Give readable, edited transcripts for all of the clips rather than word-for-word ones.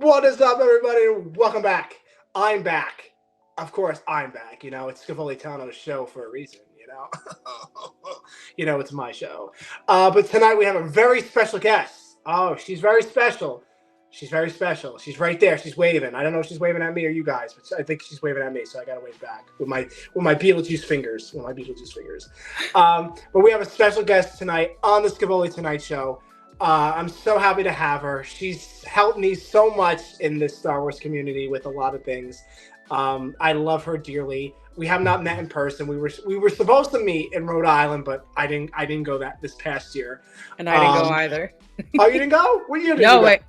What is up, everybody? Welcome back. I'm back. Of course, I'm back. It's Scevoli Tano's show for a reason. It's my show. But tonight we have a very special guest. Oh, she's very special. She's very special. She's right there. She's waving. I don't know if she's waving at me or you guys, but I think she's waving at me, so I gotta wave back with my Beetlejuice fingers. With my Beetlejuice fingers. But we have a special guest tonight on the Scevoli Tonight Show. I'm so happy to have her. She's helped me so much in this Star Wars community with a lot of things. I love her dearly. We have not met in person. We were supposed to meet in Rhode Island, but I didn't go this past year. And I didn't go either. Oh, you didn't go? What year did you No, go? wait.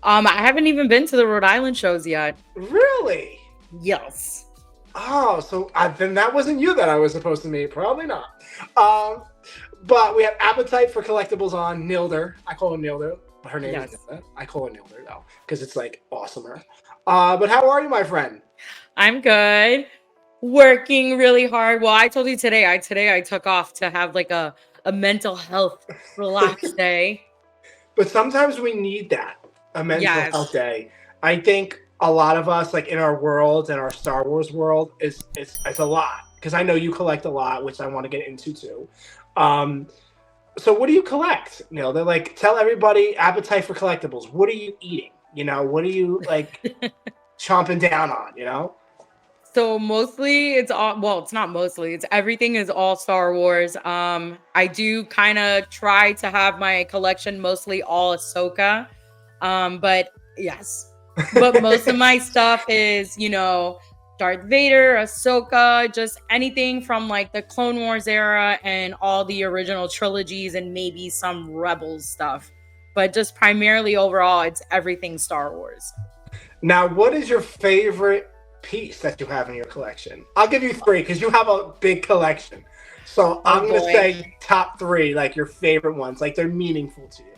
I haven't even been to the Rhode Island shows yet. Really? Yes. Oh, so then that wasn't you that I was supposed to meet. Probably not. But we have Appetite for Collectibles on Nilda. I call her Nilda. Her name is Nilda. I call her Nilda though, because it's like awesomer. But how are you, my friend? I'm good. Working really hard. Well, I told you today I took off to have like a mental health relaxed day. But sometimes we need that, a mental health day. I think a lot of us, like in our world and our Star Wars world, is a lot. Because I know you collect a lot, which I want to get into too. So what do you collect? They're like, tell everybody Appetite for Collectibles. What are you eating? What are you like chomping down on, So mostly it's not mostly, it's everything is all Star Wars. I do kind of try to have my collection mostly all Ahsoka. But yes, but most of my stuff is, Darth Vader, Ahsoka, just anything from like the Clone Wars era and all the original trilogies and maybe some Rebels stuff. But just primarily overall, it's everything Star Wars. Now, what is your favorite piece that you have in your collection? I'll give you 3 because you have a big collection. So I'm going to say top 3, like your favorite ones, like they're meaningful to you.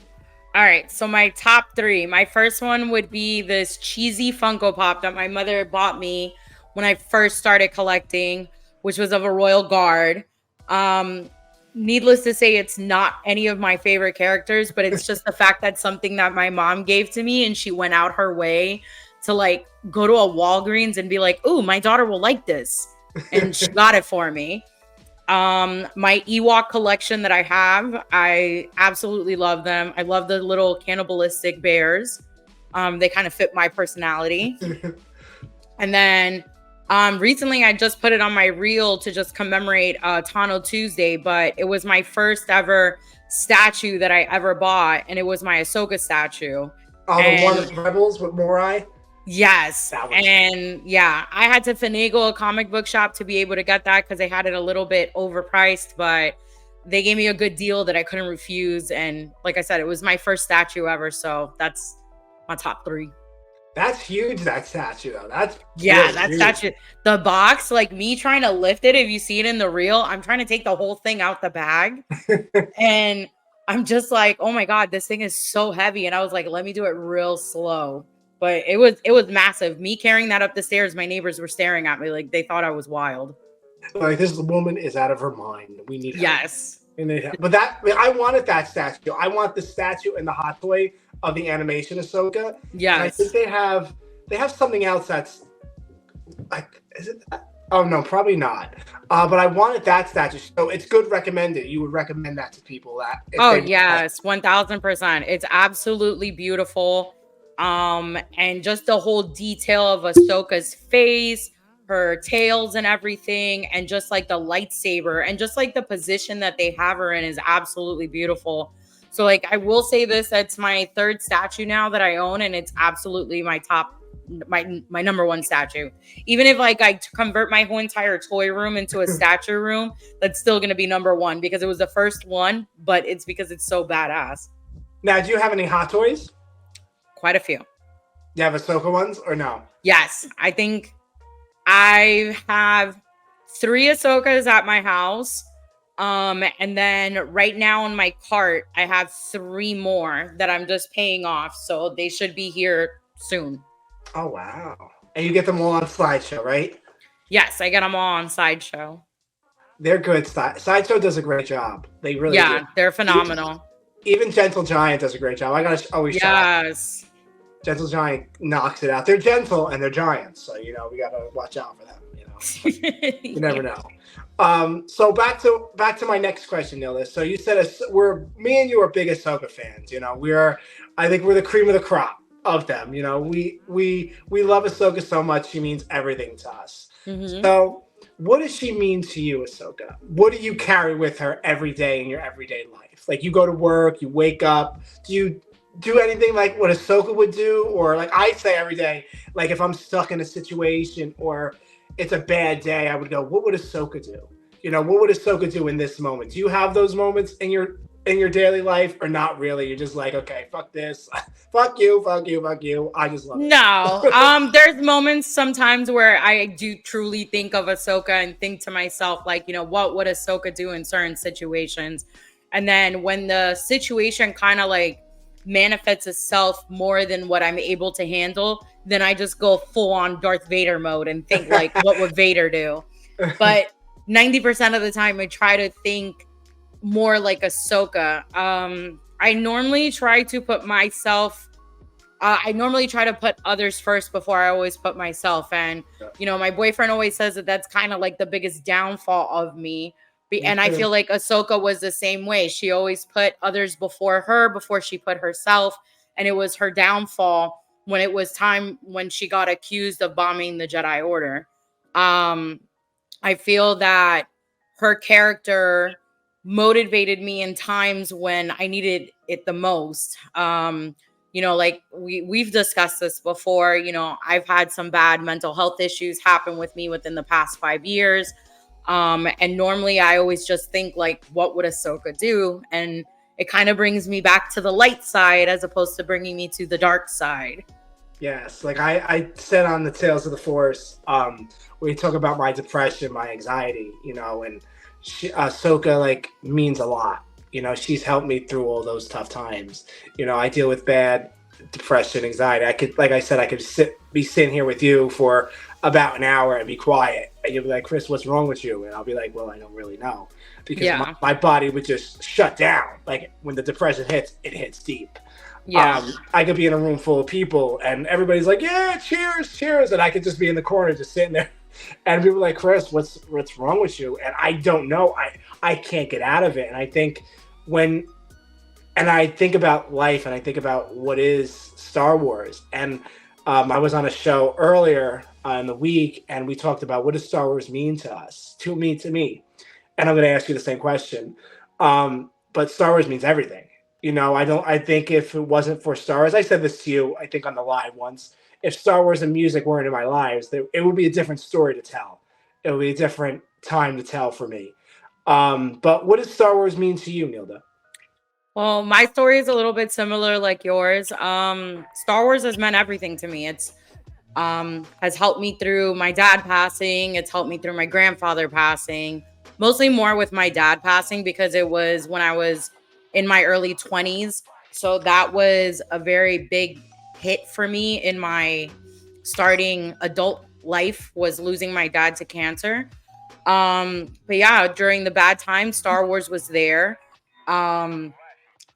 All right, so my top 3. My first one would be this cheesy Funko Pop that my mother bought me when I first started collecting, which was of a Royal Guard. Needless to say, it's not any of my favorite characters, but it's just the fact that something that my mom gave to me and she went out her way to like go to a Walgreens and be like, "Ooh, my daughter will like this." And she got it for me. My Ewok collection that I have, I absolutely love them. I love the little cannibalistic bears. They kind of fit my personality. And then recently I just put it on my reel to just commemorate Tano Tuesday, but it was my first ever statue that I ever bought, and it was my Ahsoka statue. Oh, the one with Rebels with Morai? Yes. And yeah, I had to finagle a comic book shop to be able to get that because they had it a little bit overpriced, but they gave me a good deal that I couldn't refuse. And like I said, it was my first statue ever. So that's my top 3. That's huge, that statue, though. That statue. The box, like me trying to lift it, if you see it in the reel, I'm trying to take the whole thing out the bag. And I'm just like, oh my God, this thing is so heavy. And I was like, let me do it real slow. But it was massive. Me carrying that up the stairs, my neighbors were staring at me like they thought I was wild. Like, this woman is out of her mind. We need her. Yes. But I wanted that statue. I want the statue and the hot toy of the animation Ahsoka. Yes. And I think they have something else that's like, is it that? Oh no, probably not. But I wanted that statue. So it's good recommended. You would recommend that to people yes, 1000%. It's absolutely beautiful. And just the whole detail of Ahsoka's face, her tails and everything, and just like the lightsaber and just like the position that they have her in is absolutely beautiful. So like I will say this, it's my 3rd statue now that I own, and it's absolutely my number 1 statue. Even if like I convert my whole entire toy room into a statue room, that's still going to be number 1 because it was the first one, but it's because it's so badass. Now, do you have any hot toys? Quite a few. You have Ahsoka ones or no? Yes, I think I have 3 Ahsokas at my house. And then right now on my cart, I have 3 more that I'm just paying off. So they should be here soon. Oh, wow. And you get them all on Sideshow, right? Yes, I get them all on Sideshow. They're good. Sideshow does a great job. They really do. They're phenomenal. Even Gentle Giant does a great job. I gotta always shout. Yes. Gentle giant knocks it out. They're gentle and they're giants, so we gotta watch out for them. But you Yeah. never know. So back to my next question, Nilda. So you said me and you are big Ahsoka fans. I think we're the cream of the crop of them. We love Ahsoka so much. She means everything to us. Hmm. So what does she mean to you, Ahsoka? What do you carry with her every day in your everyday life? Like you go to work, you wake up. Do you do anything like what Ahsoka would do, or like I say every day, like if I'm stuck in a situation or it's a bad day, I would go, what would Ahsoka do? What would Ahsoka do in this moment? Do you have those moments in your daily life, or not really? You're just like, okay, fuck this, fuck you, fuck you, fuck you. I just love No. it. There's moments sometimes where I do truly think of Ahsoka and think to myself, like, what would Ahsoka do in certain situations? And then when the situation kind of like manifests itself more than what I'm able to handle, then I just go full on Darth Vader mode and think like, what would Vader do? But 90% of the time I try to think more like Ahsoka. I normally try to put myself I normally try to put others first before I always put myself. And, my boyfriend always says that that's kind of like the biggest downfall of me. Me And I too. feel like Ahsoka was the same way. She always put others before her, before she put herself. And it was her downfall when it was time when she got accused of bombing the Jedi Order. Um, I feel that her character motivated me in times when I needed it the most. Like we've discussed this before. I've had some bad mental health issues happen with me within the past 5 years. And normally I always just think like, what would Ahsoka do? And it kind of brings me back to the light side as opposed to bringing me to the dark side. Yes, like I said on the Tales of the Force, we talk about my depression, my anxiety, and Ahsoka like means a lot. She's helped me through all those tough times. I deal with bad depression, anxiety. Like I said, I could be sitting here with you for about an hour and be quiet, and you'll be like, Chris, what's wrong with you? And I'll be like, well, I don't really know, because Yeah. my body would just shut down. Like when the depression hits, it hits deep. Yeah. I could be in a room full of people and everybody's like, yeah, cheers, cheers. And I could just be in the corner, just sitting there. And people are like, Chris, what's wrong with you? And I don't know. I can't get out of it. And I think I think about life and I think about what is Star Wars. And I was on a show earlier in the week and we talked about what does Star Wars mean to us, to me. And I'm going to ask you the same question. But Star Wars means everything. I think if it wasn't for Star Wars, I said this to you, I think on the live once, if Star Wars and music weren't in my lives, it would be a different story to tell. It would be a different time to tell for me. But what does Star Wars mean to you, Nilda? Well, my story is a little bit similar like yours. Star Wars has meant everything to me. It's has helped me through my dad passing. It's helped me through my grandfather passing. Mostly more with my dad passing because it was when I was in my early 20s. So that was a very big hit for me in my starting adult life, was losing my dad to cancer. But yeah, during the bad times, Star Wars was there. Um,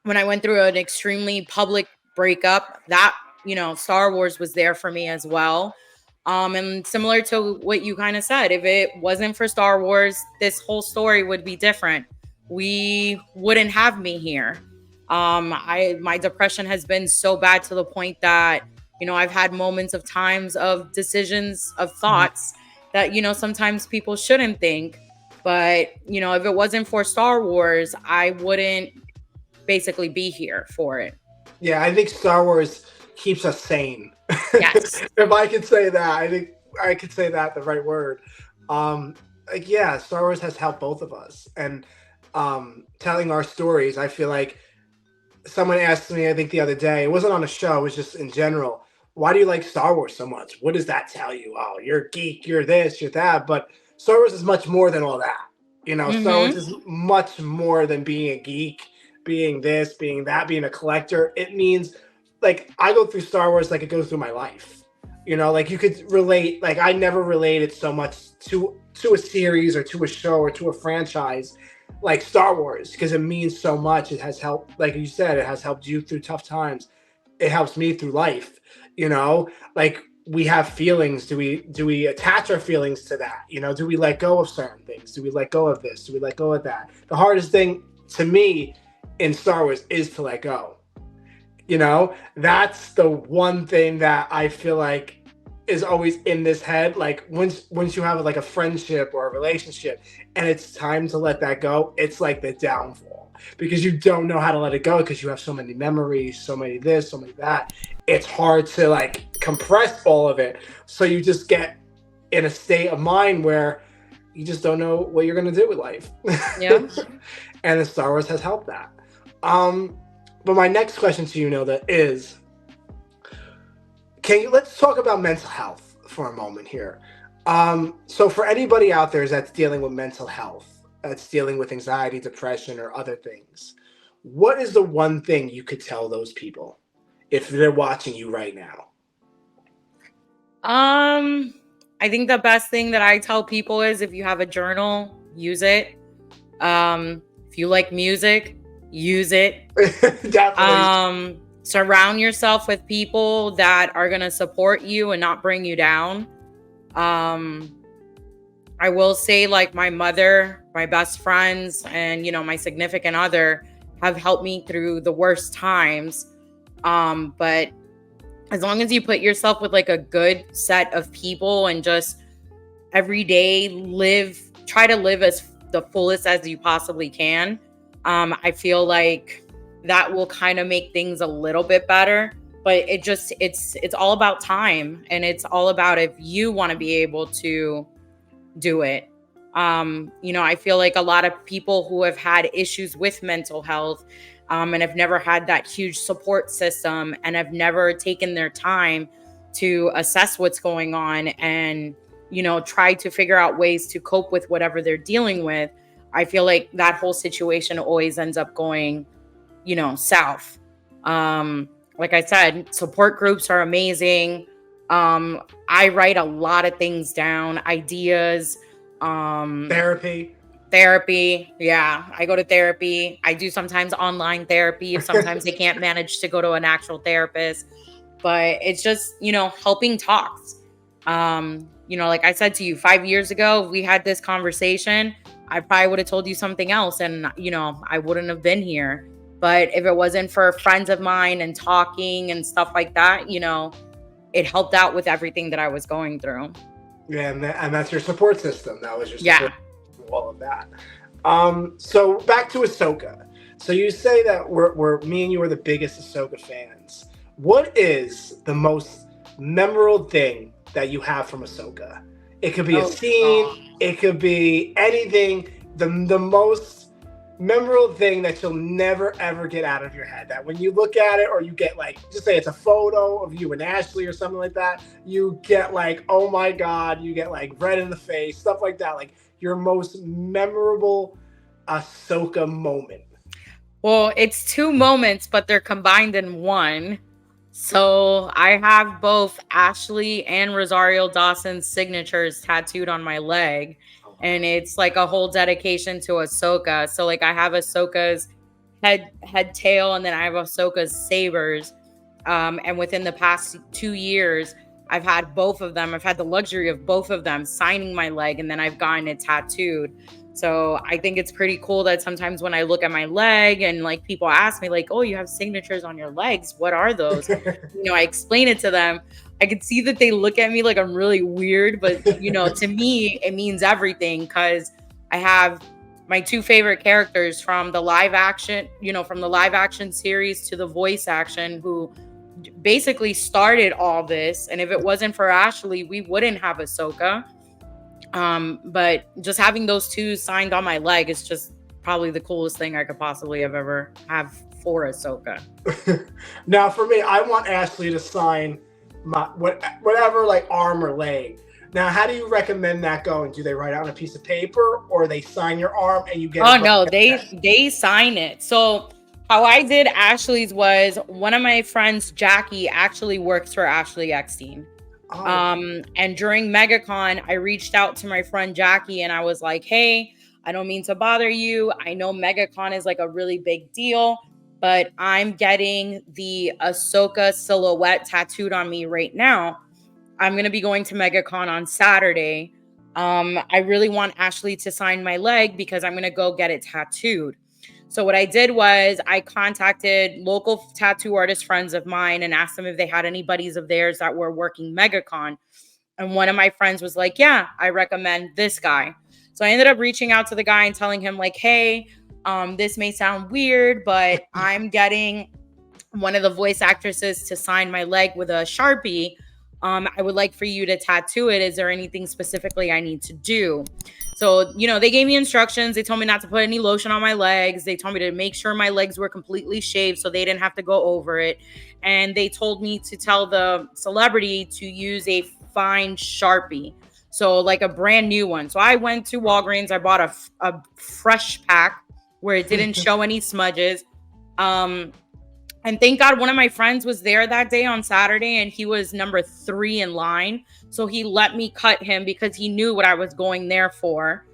when I went through an extremely public breakup, that, Star Wars was there for me as well. And similar to what you kind of said, if it wasn't for Star Wars, this whole story would be different. We wouldn't have me here. My depression has been so bad to the point that, I've had moments of times of decisions, of thoughts that, sometimes people shouldn't think. But, if it wasn't for Star Wars, I wouldn't basically be here for it. Yeah, I think Star Wars keeps us sane. Yes. If I could say that, I think I could say that the right word. Like yeah, Star Wars has helped both of us, and telling our stories. I feel like someone asked me, I think the other day, it wasn't on a show, it was just in general. Why do you like Star Wars so much? What does that tell you? Oh, you're a geek, you're this, you're that. But Star Wars is much more than all that. Star Wars Mm-hmm. is much more than being a geek, being this, being that, being a collector. It means like I go through Star Wars like it goes through my life. Like you could relate, like I never related so much to a series or to a show or to a franchise like Star Wars, because it means so much. It has helped, like you said, it has helped you through tough times. it helps me through life. You know, like we have feelings. Do we attach our feelings to that? You know, do we let go of certain things? Do we let go of this? Do we let go of that? The hardest thing to me in Star Wars is to let go. You know, that's the one thing that I feel like is always in this head. Like once you have like a friendship or a relationship and it's time to let that go, it's like the downfall because you don't know how to let it go because you have so many memories, so many this, so many that. It's hard to like compress all of it. So you just get in a state of mind where you just don't know what you're gonna do with life. Yeah. And the Star Wars has helped that. Um, but my next question to you, Nilda, is let's talk about mental health for a moment here. So for anybody out there that's dealing with mental health, that's dealing with anxiety, depression, or other things, what is the one thing you could tell those people if they're watching you right now? I think the best thing that I tell people is if you have a journal, use it. If you like music, use it. Definitely. Surround yourself with people that are going to support you and not bring you down. Um, I will say, like, my mother, my best friends, and, my significant other have helped me through the worst times. But as long as you put yourself with like a good set of people and just every day try to live as the fullest as you possibly can. I feel like that will kind of make things a little bit better, but it's all about time, and it's all about if you want to be able to do it. I feel like a lot of people who have had issues with mental health, and have never had that huge support system and have never taken their time to assess what's going on and, try to figure out ways to cope with whatever they're dealing with. I feel like that whole situation always ends up going, south. Like I said, support groups are amazing. I write a lot of things down, ideas. Therapy. Therapy. Yeah, I go to therapy. I do sometimes online therapy if sometimes they can't manage to go to an actual therapist. But it's just, helping talks. Like I said to you, 5 years ago, if we had this conversation, I probably would have told you something else and, I wouldn't have been here. But if it wasn't for friends of mine and talking and stuff like that, it helped out with everything that I was going through. Yeah, and that's your support system. That was your support. Yeah. All of that. So back to Ahsoka. So you say that we're me and you are the biggest Ahsoka fans. What is the most memorable thing that you have from Ahsoka? It could be a scene. It could be anything. The most memorable thing that you'll never ever get out of your head. That when you look at it, or you get like, just say it's a photo of you and Ashley or something like that, you get like, oh my God, you get like red in the face, stuff like that. Like your most memorable Ahsoka moment. Well, it's two moments, but they're combined in one. So I have both Ashley and Rosario Dawson's signatures tattooed on my leg. And it's like a whole dedication to Ahsoka. So like I have Ahsoka's head tail, and then I have Ahsoka's sabers. And within the past 2 years, I've had both of them. I've had the luxury of both of them signing my leg, and then I've gotten it tattooed. So I think it's pretty cool that sometimes when I look at my leg and like people ask me like, oh, you have signatures on your legs. What are those? I explain it to them. I can see that they look at me like I'm really weird, but to me, it means everything because I have my two favorite characters from the live action, from the live action series to the voice action, who basically started all this. And if it wasn't for Ashley, we wouldn't have Ahsoka. But just having those two signed on my leg is just probably the coolest thing I could possibly have for Ahsoka. Now, for me, I want Ashley to sign my whatever, like arm or leg. Now, how do you recommend that going? Do they write out on a piece of paper, or they sign your arm and you get? Oh no, they sign it. So how I did Ashley's was one of my friends, Jackie, actually works for Ashley Eckstein. Oh. And during MegaCon, I reached out to my friend Jackie and I was like, hey, I don't mean to bother you. I know MegaCon is like a really big deal. but I'm getting the Ahsoka silhouette tattooed on me right now. I'm going to be going to MegaCon on Saturday. I really want Ashley to sign my leg because I'm going to go get it tattooed. So what I did was I contacted local tattoo artist friends of mine and asked them if they had any buddies of theirs that were working MegaCon. And one of my friends was like, yeah, I recommend this guy. So I ended up reaching out to the guy and telling him like, hey, this may sound weird, but I'm getting one of the voice actresses to sign my leg with a Sharpie. I would like for you to tattoo it. Is there anything specifically I need to do? So, they gave me instructions. They told me not to put any lotion on my legs. They told me to make sure my legs were completely shaved so they didn't have to go over it. And they told me to tell the celebrity to use a fine Sharpie. So like a brand new one. So I went to Walgreens. I bought a fresh pack where it didn't show any smudges. And thank God one of my friends was there that day on Saturday and he was number 3 in line. So he let me cut him because he knew what I was going there for.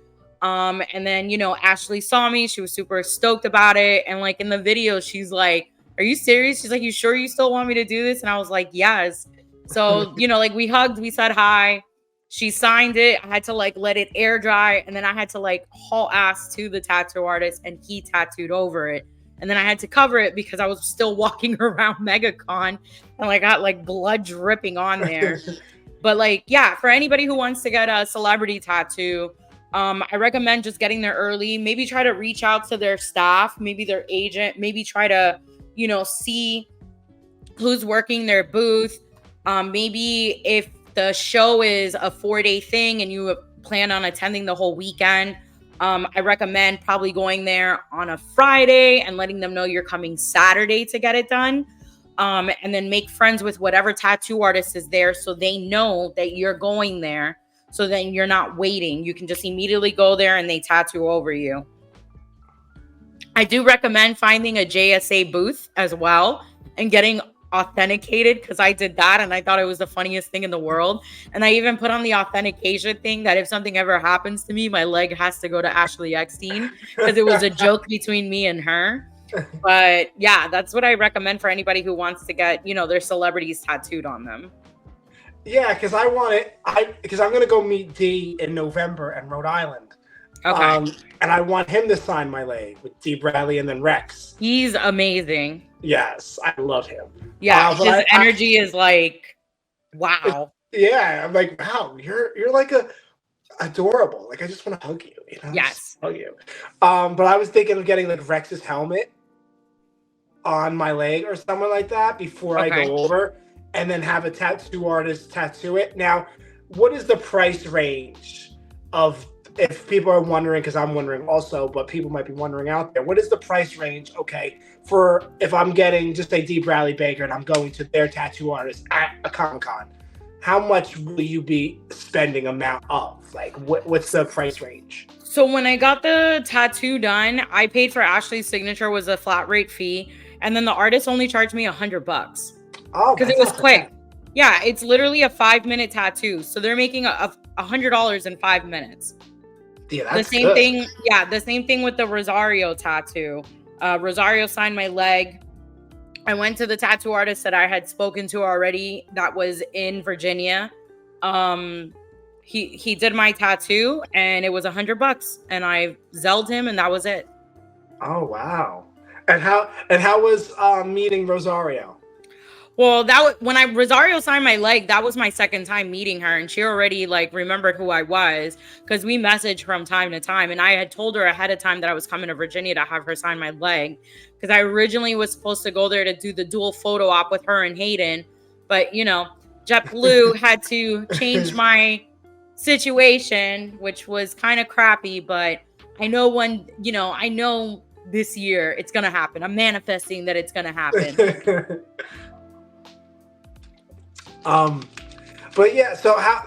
And then, Ashley saw me. She was super stoked about it. And like in the video, she's like, are you serious? She's like, you sure you still want me to do this? And I was like, yes. So, like we hugged, we said hi. She signed it. I had to like let it air dry. And then I had to like haul ass to the tattoo artist and he tattooed over it. And then I had to cover it because I was still walking around MegaCon and I got like blood dripping on there. But like, yeah, for anybody who wants to get a celebrity tattoo, I recommend just getting there early. Maybe try to reach out to their staff, maybe their agent, maybe try to, see who's working their booth. Maybe if the show is a 4-day thing and you plan on attending the whole weekend, I recommend probably going there on a Friday and letting them know you're coming Saturday to get it done. And then make friends with whatever tattoo artist is there so they know that you're going there. So then you're not waiting. You can just immediately go there and they tattoo over you. I do recommend finding a JSA booth as well and getting authenticated because I did that and I thought it was the funniest thing in the world. And I even put on the authentication thing that if something ever happens to me, my leg has to go to Ashley Eckstein because it was a joke between me and her. But yeah, that's what I recommend for anybody who wants to get, their celebrities tattooed on them. Yeah, because I'm going to go meet Dee in November in Rhode Island. Okay. And I want him to sign my leg with Dee Bradley and then Rex. He's amazing. Yes, I love him. Yeah, his energy is like, wow. Yeah, I'm like, wow, you're like adorable. Like I just want to hug you. Yes, hug you. But I was thinking of getting like Rex's helmet on my leg or something like that before I go over, and then have a tattoo artist tattoo it. Now, what is the price range of? If people are wondering, because I'm wondering also, but people might be wondering out there, what is the price range, for if I'm getting, just say Dee Bradley Baker and I'm going to their tattoo artist at a Comic-Con, how much will you be spending amount of? Like, what's the price range? So when I got the tattoo done, I paid for Ashley's signature was a flat rate fee. And then the artist only charged me $100. Oh, because it was quick. Yeah, it's literally a 5-minute tattoo. So they're making $100 in 5 minutes. Yeah, that's the same good thing. Yeah, the same thing with the Rosario tattoo. Rosario signed my leg. I went to the tattoo artist that I had spoken to already that was in Virginia. He did my tattoo and it was $100 and I Zelled him and that was it. Oh wow. And how was meeting Rosario? Well, when Rosario signed my leg, that was my second time meeting her, and she already like remembered who I was because we messaged from time to time, and I had told her ahead of time that I was coming to Virginia to have her sign my leg because I originally was supposed to go there to do the dual photo op with her and Hayden, but JetBlue had to change my situation, which was kind of crappy, but I know I know this year it's gonna happen. I'm manifesting that it's gonna happen. But yeah, so how,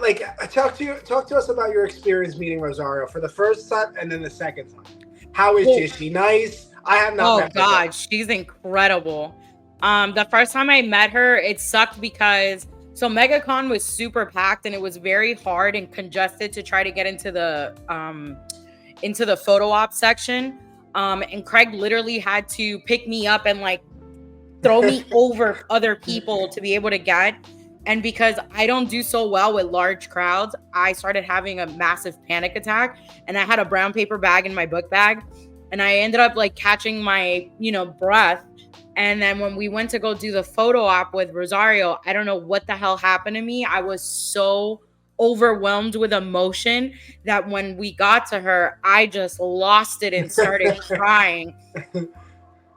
talk to us about your experience meeting Rosario for the first time and then the second time. How is she? Is she nice? I have not met her. Oh God, she's incredible. The first time I met her, it sucked because MegaCon was super packed and it was very hard and congested to try to get into the photo op section. And Craig literally had to pick me up and like throw me over other people to be able to get. And because I don't do so well with large crowds, I started having a massive panic attack, and I had a brown paper bag in my book bag, and I ended up like catching my, breath. And then when we went to go do the photo op with Rosario, I don't know what the hell happened to me. I was so overwhelmed with emotion that when we got to her, I just lost it and started crying.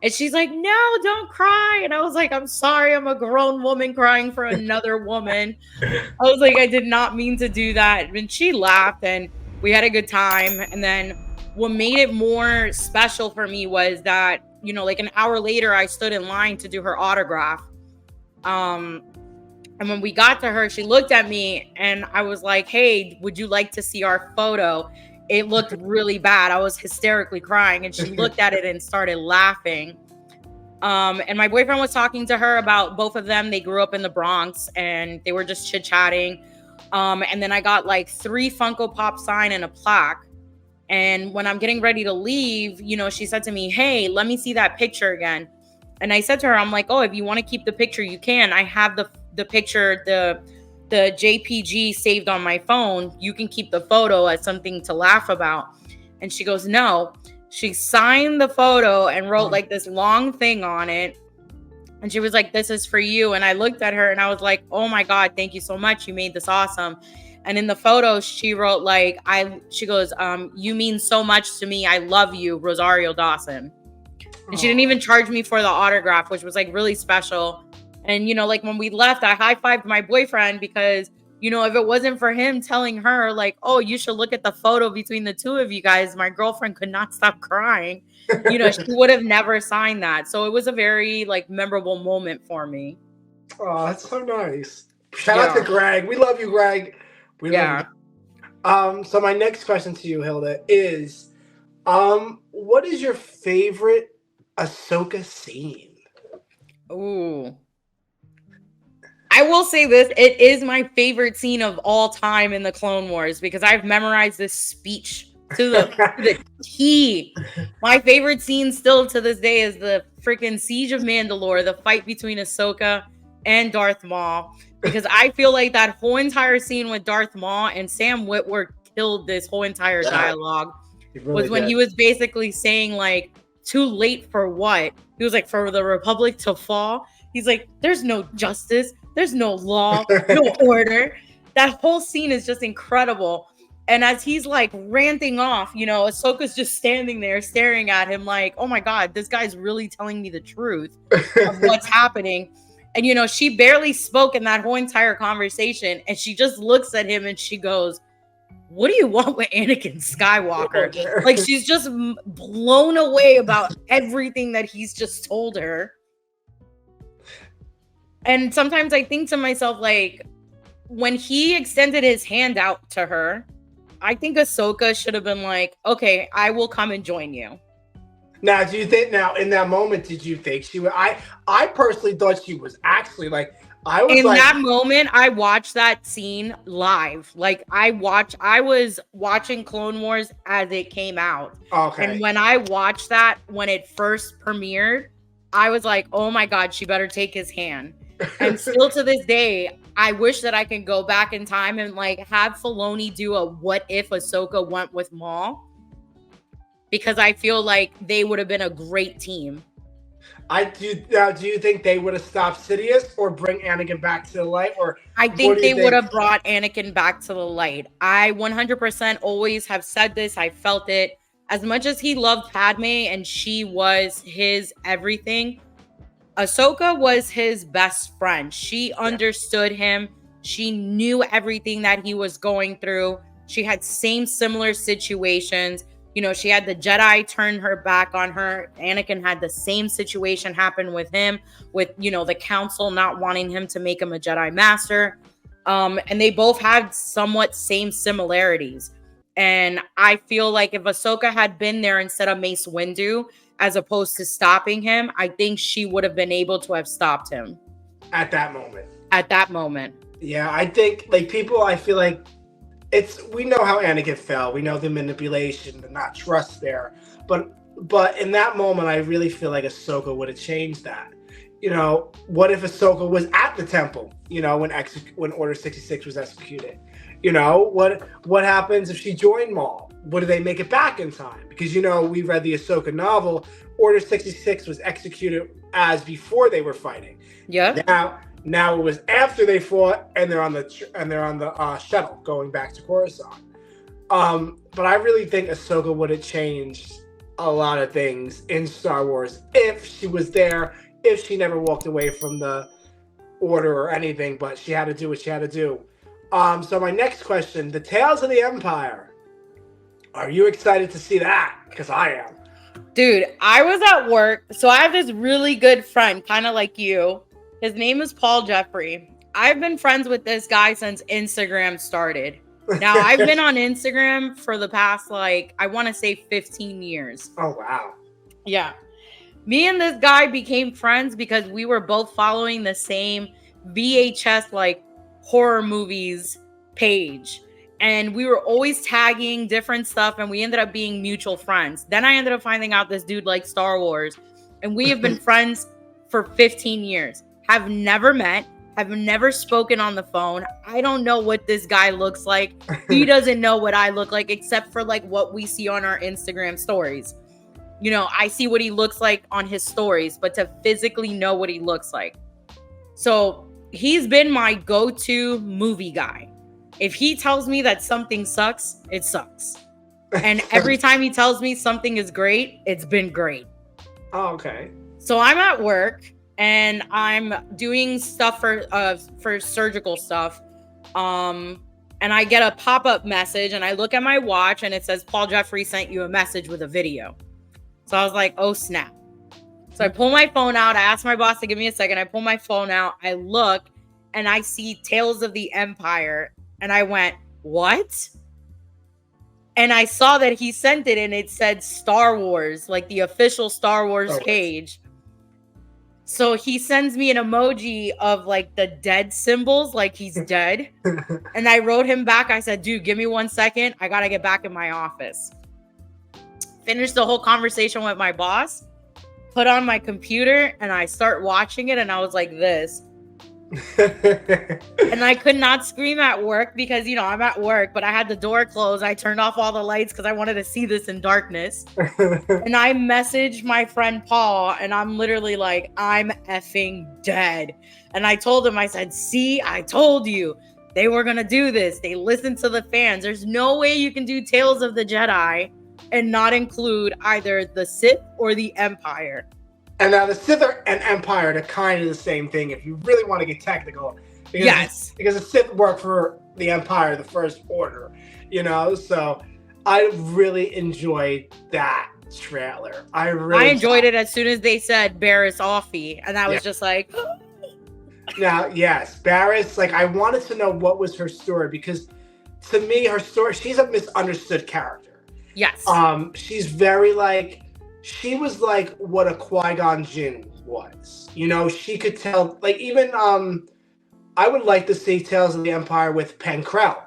And she's like, no, don't cry. And I was like, I'm sorry. I'm a grown woman crying for another woman. I was like, I did not mean to do that. And she laughed and we had a good time. And then what made it more special for me was that, like an hour later, I stood in line to do her autograph. And when we got to her, she looked at me and I was like, hey, would you like to see our photo? It looked really bad. I was hysterically crying, and she looked at it and started laughing. And my boyfriend was talking to her about both of them. They grew up in the Bronx and they were just chit-chatting. And then I got like 3 Funko Pop sign and a plaque. And when I'm getting ready to leave, she said to me, hey, let me see that picture again. And I said to her, I'm like, oh, if you want to keep the picture, you can. I have the picture, the JPG saved on my phone. You can keep the photo as something to laugh about. And she goes, no. She signed the photo and wrote like this long thing on it. And she was like, this is for you. And I looked at her and I was like, oh my God, thank you so much. You made this awesome. And in the photo, she wrote like, she goes, you mean so much to me. I love you, Rosario Dawson. And she didn't even charge me for the autograph, which was like really special. And, like when we left, I high-fived my boyfriend because, if it wasn't for him telling her like, oh, you should look at the photo between the two of you guys, my girlfriend could not stop crying. She would have never signed that. So it was a very like memorable moment for me. Oh, that's so nice. Shout out to Greg. We love you, Greg. We love you. So my next question to you, Hilda, is what is your favorite Ahsoka scene? Ooh. I will say this, it is my favorite scene of all time in the Clone Wars because I've memorized this speech to the T. My favorite scene still to this day is the freaking Siege of Mandalore, the fight between Ahsoka and Darth Maul. Because I feel like that whole entire scene with Darth Maul and Sam Witwer killed this whole entire dialogue. Was when he was basically saying like, too late for what? He was like, for the Republic to fall. He's like, there's no justice. There's no law, no order. That whole scene is just incredible. And as he's like ranting off, Ahsoka's just standing there staring at him like, oh my God, this guy's really telling me the truth of what's happening. And, she barely spoke in that whole entire conversation. And she just looks at him and she goes, what do you want with Anakin Skywalker? Like, she's just blown away about everything that he's just told her. And sometimes I think to myself, like, when he extended his hand out to her, I think Ahsoka should have been like, okay, I will come and join you. Now, do you think, in that moment, did you think she would? I personally thought she was actually like, in that moment, I watched that scene live. Like I was watching Clone Wars as it came out. Okay. And when I watched that, when it first premiered, I was like, oh my God, she better take his hand. And still to this day, I wish that I could go back in time and like have Filoni do a what if Ahsoka went with Maul. Because I feel like they would have been a great team. Do you think they would have stopped Sidious or bring Anakin back to the light? Or I think they would have brought Anakin back to the light. I 100% always have said this. I felt it. As much as he loved Padme and she was his everything, Ahsoka was his best friend. She understood him. She knew everything that he was going through. She had similar situations. She had the Jedi turn her back on her. Anakin had the same situation happen with him, with, the council not wanting him to make him a Jedi master. And they both had somewhat same similarities. And I feel like if Ahsoka had been there instead of Mace Windu, as opposed to stopping him, I think she would have been able to have stopped him. At that moment. Yeah, I think, like, people, I feel like, we know how Anakin fell. We know the manipulation, the not trust there. But But in that moment, I really feel like Ahsoka would have changed that. You know, what if Ahsoka was at the temple? You know, when Order 66 was executed. You know, what happens if she joined Maul? Would they make it back in time? Because you know, we read the Ahsoka novel. Order 66 was executed as before they were fighting. Yeah. Now it was after they fought, and they're on the shuttle going back to Coruscant. But I really think Ahsoka would have changed a lot of things in Star Wars if she was there, if she never walked away from the Order or anything, but she had to do what she had to do. So my next question, the Tales of the Empire. Are you excited to see that? Because I am. Dude, I was at work. So I have this really good friend, kind of like you. His name is Paul Jeffrey. I've been friends with this guy since Instagram started. Now, I've been on Instagram for the past, like, I want to say 15 years. Oh, wow. Yeah. Me and this guy became friends because we were both following the same VHS, like, horror movies page. And we were always tagging different stuff, and we ended up being mutual friends. Then I ended up finding out this dude likes Star Wars, and we have been friends for 15 years. Have never met, have never spoken on the phone. I don't know what this guy looks like. He doesn't know what I look like, except for like what we see on our Instagram stories. You know, I see what he looks like on his stories, but to physically know what he looks like. So he's been my go-to movie guy. If he tells me that something sucks, it sucks. And every time he tells me something is great, it's been great. Oh, okay. So I'm at work and I'm doing stuff for surgical stuff. And I get a pop-up message and I look at my watch and it says, Paul Jeffrey sent you a message with a video. So I was like, oh, snap. So I pull my phone out. I asked my boss to give me a second. I pull my phone out. I look and I see Tales of the Empire. And I went, what? And I saw that he sent it and it said Star Wars, like the official Star Wars page. So he sends me an emoji of like the dead symbols, like he's dead. And I wrote him back. I said, dude, give me 1 second. I got to get back in my office. Finished the whole conversation with my boss, put on my computer, and I start watching it. And I was like this. And I could not scream at work because, you know, I'm at work, but I had the door closed. I turned off all the lights because I wanted to see this in darkness. And I messaged my friend Paul and I'm literally like, I'm effing dead. And I told him, I said, see, I told you they were going to do this. They listened to the fans. There's no way you can do Tales of the Jedi and not include either the Sith or the Empire. And now the Sith and Empire are kind of the same thing if you really want to get technical. Because the Sith work for the Empire, the First Order, you know? So I really enjoyed that trailer. I enjoyed it as soon as they said Barriss Offee. And I was just like... Now, yes, Barriss, like I wanted to know what was her story because to me, her story, she's a misunderstood character. Yes. She's very like... She was like what a Qui-Gon Jinn was. You know, she could tell, like even, I would like to see Tales of the Empire with Penkrell.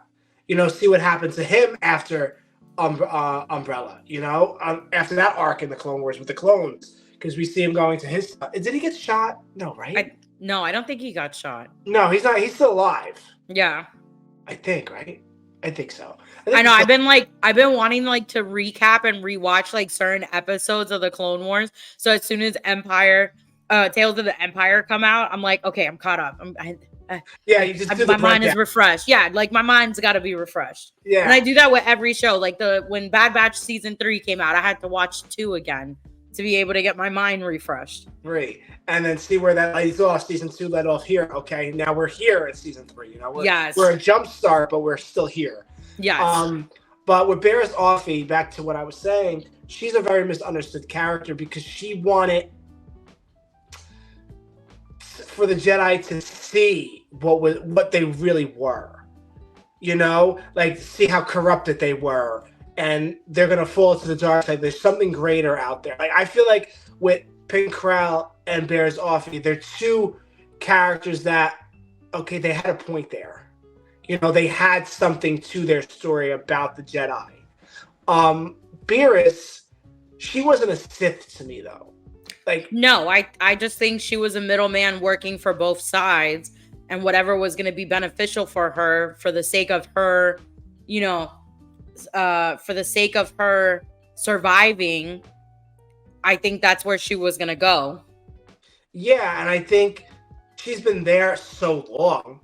You know, see what happened to him after Umbrella, you know, after that arc in the Clone Wars with the clones. Because we see him going to his... Did he get shot? No, right? No, I don't think he got shot. No, he's not. He's still alive. Yeah. I think, right? I think so. I know. I've been wanting like to recap and rewatch like certain episodes of the Clone Wars. So as soon as Tales of the Empire come out, I'm like, okay, I'm caught up. My mind is refreshed. Yeah, like my mind's got to be refreshed. Yeah, and I do that with every show. Like when Bad Batch season 3 came out, I had to watch 2 again to be able to get my mind refreshed. Right, and then see where that leads off. Season 2 led off here. Okay, now we're here at season 3. You know, we're a jump start, but we're still here. Yes. But with Barriss Offee, back to what I was saying, she's a very misunderstood character because she wanted for the Jedi to see what they really were. You know, like see how corrupted they were, and they're gonna fall to the dark side. There's something greater out there. Like I feel like with Penkrell and Barriss Offee, they're two characters that, okay, they had a point there. You know, they had something to their story about the Jedi. Barriss, She wasn't a Sith to me though. Like, no, I just think she was a middleman working for both sides, and whatever was going to be beneficial for her for the sake of her, you know, for the sake of her surviving, I think that's where she was going to go. yeah, and I think she's been there so long.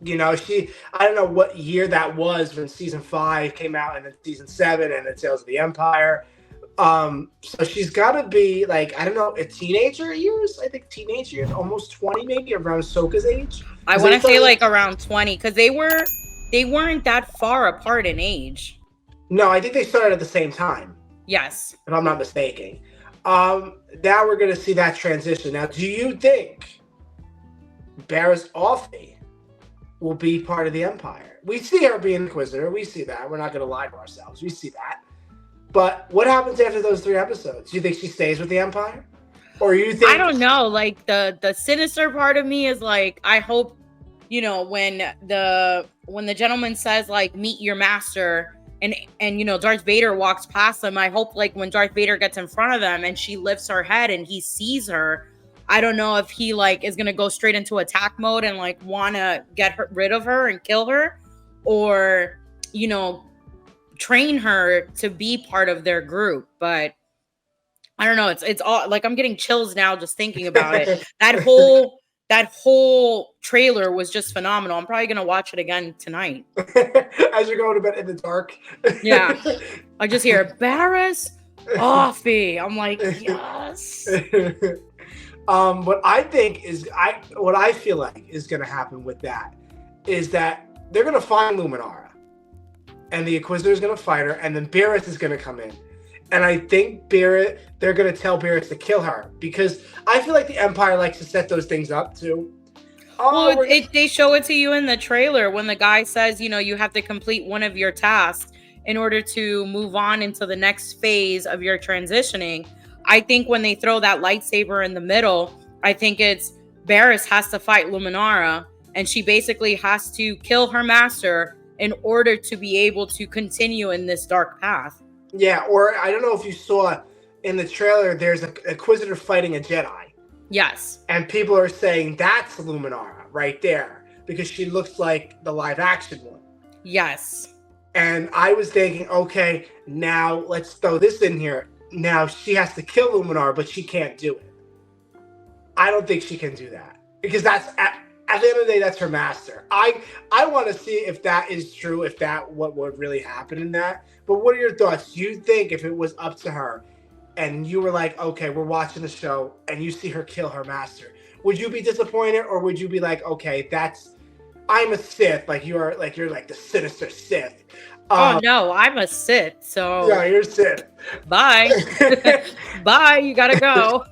You know, I don't know what year that was when season 5 came out and then season 7 and then Tales of the Empire. So she's got to be like, I don't know, a teenager years? I think teenage years, almost 20 maybe, around Ahsoka's age. I want to say like around 20 because they weren't that far apart in age. No, I think they started at the same time. Yes. If I'm not mistaken. Now we're going to see that transition. Now, do you think Barriss Offee will be part of the Empire? We see her be an Inquisitor. We see that. We're not going to lie to ourselves. We see that. But what happens after those 3 episodes? Do you think she stays with the Empire? Or you think... I don't know. Like, the sinister part of me is like, I hope, you know, when the gentleman says, like, meet your master, and you know, Darth Vader walks past them, I hope, like, when Darth Vader gets in front of them and she lifts her head and he sees her, I don't know if he, like, is going to go straight into attack mode and, like, want to get rid of her and kill her, or, you know, train her to be part of their group. But I don't know. It's all like, I'm getting chills now just thinking about it. That whole trailer was just phenomenal. I'm probably gonna watch it again tonight. As you're going to bed in the dark. Yeah. I just hear Barriss Offee. I'm like, yes. What I feel like is gonna happen with that is that they're gonna find Luminara. And the Inquisitor is going to fight her, and then Barriss is going to come in. And I think they're going to tell Barriss to kill her, because I feel like the Empire likes to set those things up, too. Well, they show it to you in the trailer when the guy says, you know, you have to complete one of your tasks in order to move on into the next phase of your transitioning. I think when they throw that lightsaber in the middle, I think it's Barriss has to fight Luminara, and she basically has to kill her master in order to be able to continue in this dark path. Yeah, or I don't know if you saw in the trailer, there's an Inquisitor fighting a Jedi. Yes. And people are saying that's Luminara right there, because she looks like the live action one. Yes. And I was thinking, okay, now let's throw this in here. Now she has to kill Luminara, but she can't do it. I don't think she can do that, because that's... At the end of the day, that's her master. I want to see if that is true, if that what would really happen in that. But what are your thoughts? Do you think if it was up to her and you were like, okay, we're watching the show and you see her kill her master, would you be disappointed, or would you be like, okay, I'm a Sith, like you're like the sinister Sith? Oh no, I'm a Sith, so yeah, you're Sith. Bye. Bye, you gotta go.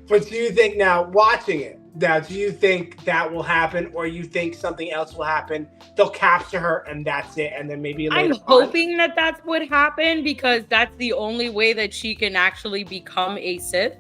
But do you think now, watching it, do you think that will happen, or you think something else will happen? They'll capture her and that's it, and then maybe later I'm hoping that that's what happened, because that's the only way that she can actually become a Sith.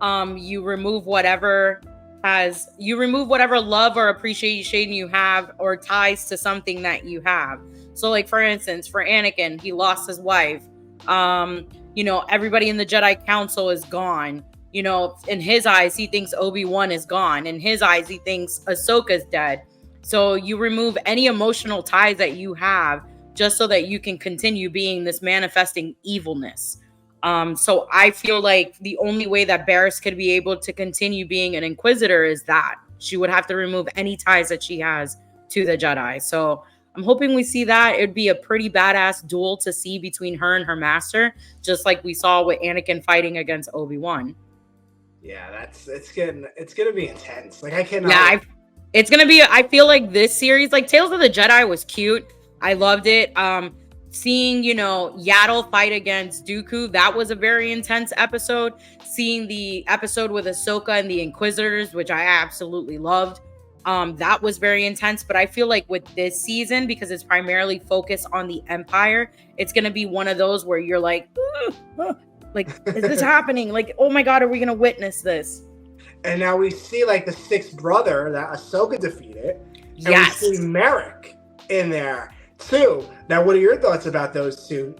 You remove whatever love or appreciation you have or ties to something that you have. So, like, for instance, for Anakin, he lost his wife. You know, everybody in the Jedi Council is gone. You know, in his eyes, he thinks Obi-Wan is gone. In his eyes, he thinks Ahsoka's dead. So you remove any emotional ties that you have just so that you can continue being this manifesting evilness. So I feel like the only way that Barriss could be able to continue being an Inquisitor is that she would have to remove any ties that she has to the Jedi. So I'm hoping we see that. It'd be a pretty badass duel to see between her and her master, just like we saw with Anakin fighting against Obi-Wan. Yeah, it's gonna be intense. Like, I cannot. Yeah, it's gonna be. I feel like this series, like Tales of the Jedi, was cute. I loved it. Seeing, you know, Yaddle fight against Dooku, that was a very intense episode. Seeing the episode with Ahsoka and the Inquisitors, which I absolutely loved, that was very intense. But I feel like with this season, because it's primarily focused on the Empire, it's gonna be one of those where you're like, like, is this happening? Like, oh my God, are we going to witness this? And now we see, like, the 6th brother that Ahsoka defeated. And yes. we see Merrick in there, too. Now, what are your thoughts about those two?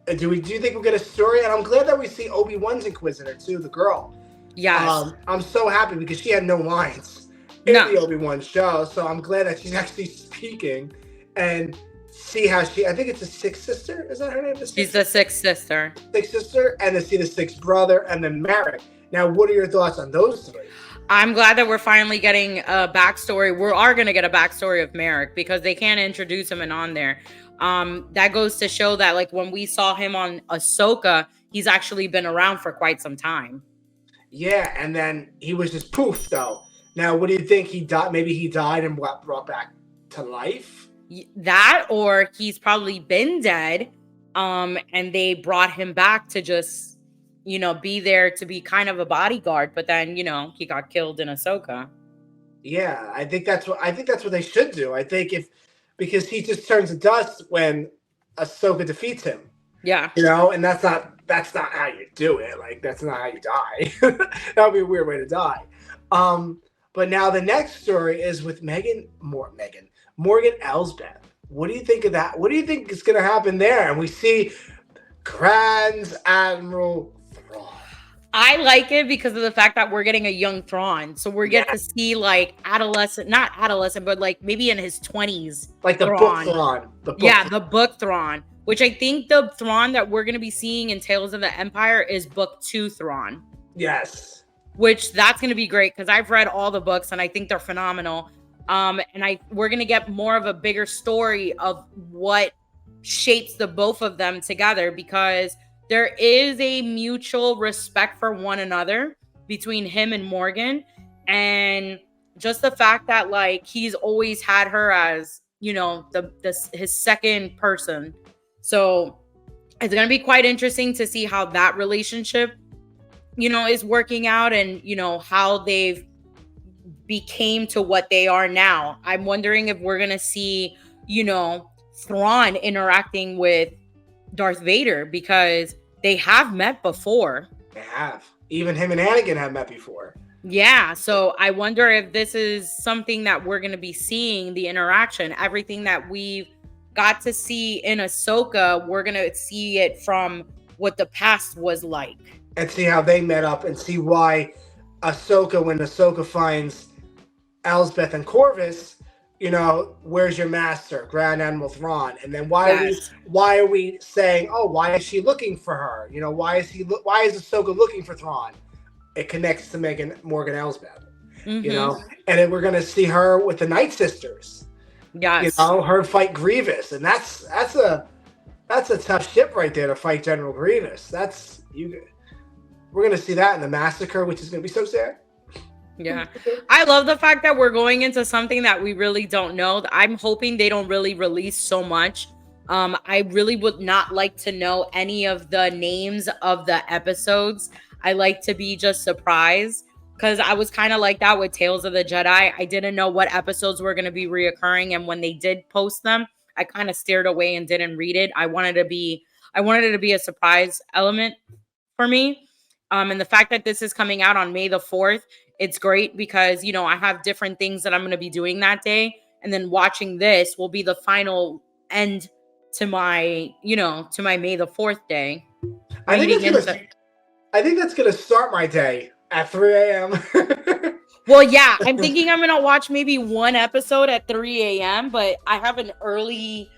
Do you think we'll get a story? And I'm glad that we see Obi-Wan's Inquisitor too, the girl. Yes. I'm so happy because she had no lines in No. the Obi-Wan show, so I'm glad that she's actually speaking and see how she. I think it's the sixth sister. Is that her name? She's the sixth sister. Sixth sister, and to see the sixth brother, and then Merrick. Now, what are your thoughts on those three? I'm glad that we're finally getting a backstory. We are going to get a backstory of Merrick because they can't introduce him and on there. That goes to show that, like, when we saw him on Ahsoka, he's actually been around for quite some time. Yeah, and then he was just poof, though. Now, what do you think? He died? Maybe he died and brought back to life? That, or he's probably been dead, and they brought him back to just, be there to be kind of a bodyguard. But then, he got killed in Ahsoka. Yeah, I think that's what they should do. I think because he just turns to dust when Ahsoka defeats him. Yeah. And that's not how you do it. Like, that's not how you die. That would be a weird way to die. But now the next story is with Morgan Elsbeth. What do you think of that? What do you think is going to happen there? And we see Grand Admiral Thrawn. I like it because of the fact that we're getting a young Thrawn. So we're get to see, like, not adolescent, but like maybe in his 20s. Like the Thrawn. book Thrawn. The book Thrawn. Which I think the Thrawn that we're going to be seeing in Tales of the Empire is book 2 Thrawn. Yes. Which that's going to be great because I've read all the books and I think they're phenomenal. And we're going to get more of a bigger story of what shapes the both of them together, because there is a mutual respect for one another between him and Morgan. And just the fact that, like, he's always had her as, his second person. So it's going to be quite interesting to see how that relationship, is working out, and, how they've became to what they are now. I'm wondering if we're going to see, Thrawn interacting with Darth Vader, because they have met before. They have. Even him and Anakin have met before. Yeah. So I wonder if this is something that we're going to be seeing, the interaction, everything that we've got to see in Ahsoka, we're going to see it from what the past was like. And see how they met up, and see why when Ahsoka finds Elsbeth and Corvus, where's your master, Grand Admiral Thrawn? And then why are we saying, oh, why is she looking for her? Why is Ahsoka looking for Thrawn? It connects to Morgan Elsbeth, and then we're gonna see her with the Night Sisters. Yes. Her fight Grievous, and that's a tough ship right there to fight General Grievous. We're gonna see that in the massacre, which is gonna be so sad. Yeah. I love the fact that we're going into something that we really don't know. I'm hoping they don't really release so much. I really would not like to know any of the names of the episodes. I like to be just surprised, because I was kind of like that with Tales of the Jedi. I didn't know what episodes were going to be reoccurring, and when they did post them, I kind of steered away and didn't read it. I wanted it to be a surprise element for me. And the fact that this is coming out on May the 4th, it's great because, I have different things that I'm going to be doing that day. And then watching this will be the final end to my, to my May the 4th day. I think that's going to start my day at 3 a.m. Well, yeah, I'm thinking I'm going to watch maybe one episode at 3 a.m., but I have an early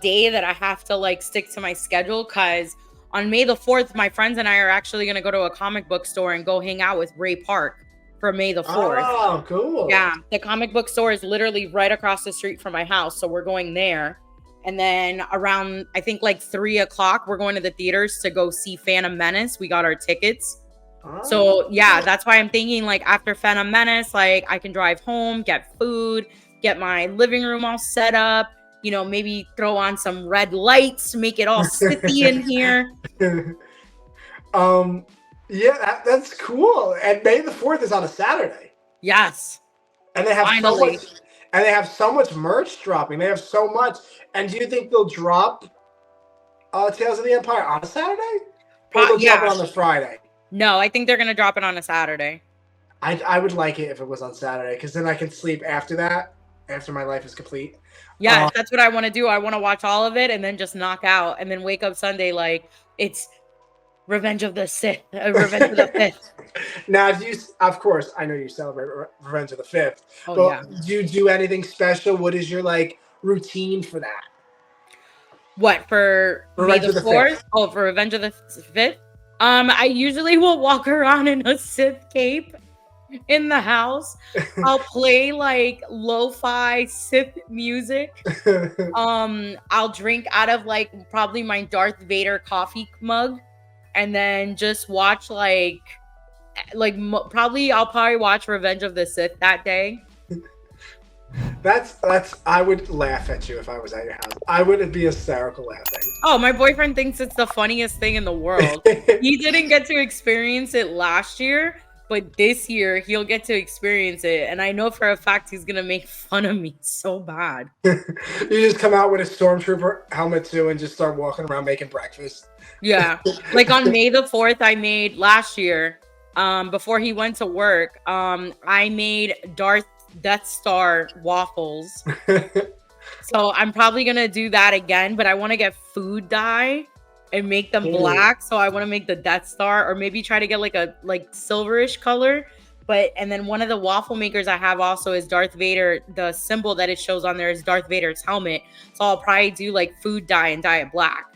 day that I have to, like, stick to my schedule, because on May the 4th, my friends and I are actually going to go to a comic book store and go hang out with Ray Park for May the 4th. Oh, cool. Yeah, the comic book store is literally right across the street from my house, so we're going there. And then around, I think, like 3 o'clock, we're going to the theaters to go see Phantom Menace. We got our tickets. Oh, so, yeah, that's why I'm thinking, like, after Phantom Menace, like, I can drive home, get food, get my living room all set up, maybe throw on some red lights, make it all Sithy in here. Yeah, that's cool. And May the 4th is on a Saturday. Yes. And they have so much merch dropping. They have so much. And do you think they'll drop Tales of the Empire on a Saturday? Or they'll drop it on the Friday? No, I think they're going to drop it on a Saturday. I would like it if it was on Saturday, because then I can sleep after that. after my life is complete. Yeah, that's what I want to do. I want to watch all of it and then just knock out and then wake up Sunday like it's Revenge of the Sith, Revenge of the Fifth. Now, of course, I know you celebrate Revenge of the Fifth, Oh but yeah. do you do anything special? What is your like routine for that? What, for May Revenge the of the 4th? Fifth. Oh, for Revenge of the 5th? I usually will walk around in a Sith cape in the house. I'll play like lo-fi Sith music. I'll drink out of like probably my Darth Vader coffee mug and then just watch probably I'll probably watch Revenge of the Sith that day. That's I would laugh at you if I was at your house. I would be hysterical laughing. Oh, my boyfriend thinks it's the funniest thing in the world. He didn't get to experience it last year, but this year he'll get to experience it. And I know for a fact he's going to make fun of me so bad. You just come out with a stormtrooper helmet too and just start walking around making breakfast. Yeah. Like on May the 4th, I made last year, before he went to work, I made Death Star waffles. So I'm probably going to do that again, but I want to get food dye and make them black. So I want to make the Death Star or maybe try to get like a silverish color. And then one of the waffle makers I have also is Darth Vader. The symbol that it shows on there is Darth Vader's helmet. So I'll probably do like food dye and dye it black.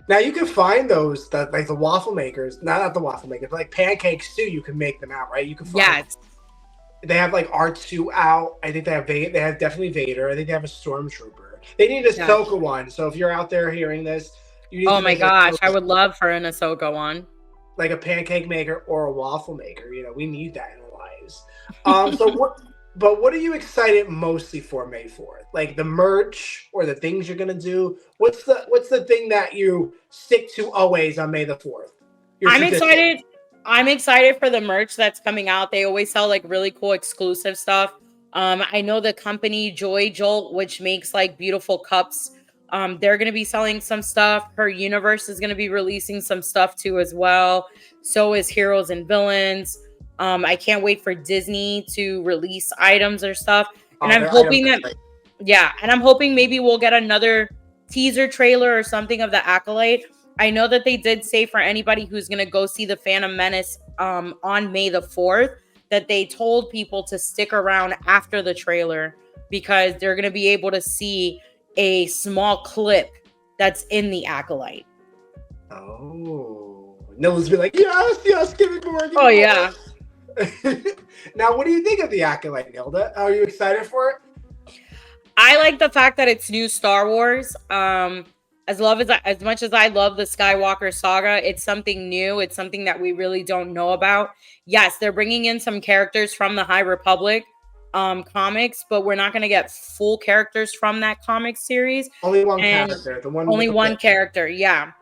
Now you can find those that like the waffle makers, not the waffle makers, but like pancakes too. You can make them out, right? You can find. Yes. They have like R2 out. I think they have definitely Vader. I think they have a Stormtrooper. They need a Ahsoka one. So if you're out there hearing this, you need oh my gosh, I would love for an Ahsoka one. Like a pancake maker or a waffle maker. You know, we need that in our lives. What are you excited mostly for May 4th? Like the merch or the things you're gonna do? What's the thing that you stick to always on May the 4th? I'm excited for the merch that's coming out. They always sell like really cool exclusive stuff. I know the company Joy Jolt, which makes like beautiful cups. They're going to be selling some stuff. Her Universe is going to be releasing some stuff too as well. So is Heroes and Villains. I can't wait for Disney to release items or stuff. And I'm hoping I'm hoping maybe we'll get another teaser trailer or something of the Acolyte. I know that they did say for anybody who's going to go see the Phantom Menace on May the 4th, that they told people to stick around after the trailer because they're going to be able to see a small clip that's in the Acolyte. Oh. Nilda's be like, yes, give me more. Oh, yeah. Now, what do you think of the Acolyte, Nilda? Are you excited for it? I like the fact that it's new Star Wars. As much as I love the Skywalker saga, it's something new. It's something that we really don't know about. Yes, they're bringing in some characters from the High Republic comics, but we're not going to get full characters from that comic series. Only one character. Only one character, yeah.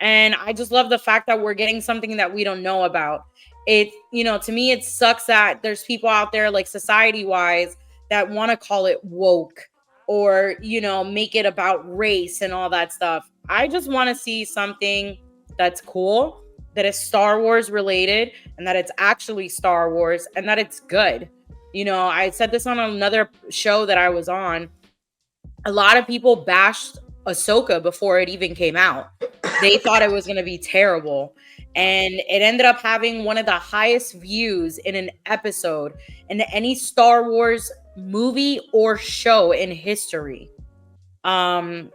And I just love the fact that we're getting something that we don't know about. It, to me, it sucks that there's people out there, like society-wise, that want to call it woke or, make it about race and all that stuff. I just want to see something that's cool, that is Star Wars related, and that it's actually Star Wars, and that it's good. I said this on another show that I was on. A lot of people bashed Ahsoka before it even came out. They thought it was going to be terrible. And it ended up having one of the highest views in an episode in any Star Wars movie or show in history. I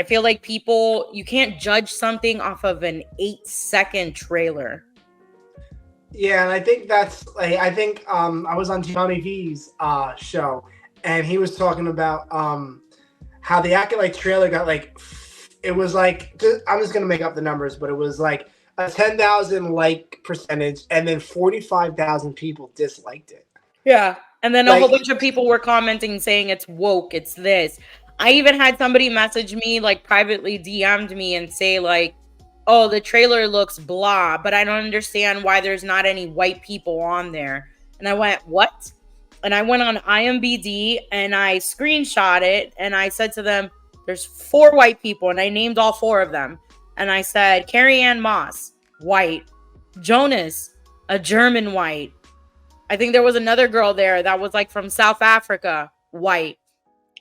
feel like you can't judge something off of an 8-second trailer. Yeah, and I think I was on Johnny V's show, and he was talking about how the Acolyte trailer got it was I'm just gonna make up the numbers, but it was like a 10,000 like percentage, and then 45,000 people disliked it. Yeah, and then a whole bunch of people were commenting saying it's woke, it's this. I even had somebody message me, privately DM'd me and say oh, the trailer looks blah, but I don't understand why there's not any white people on there. And I went, what? And I went on IMDb and I screenshot it and I said to them, there's 4 white people, and I named all 4 of them. And I said, Carrie Ann Moss, white. Jonas, a German white. I think there was another girl there that was from South Africa, white.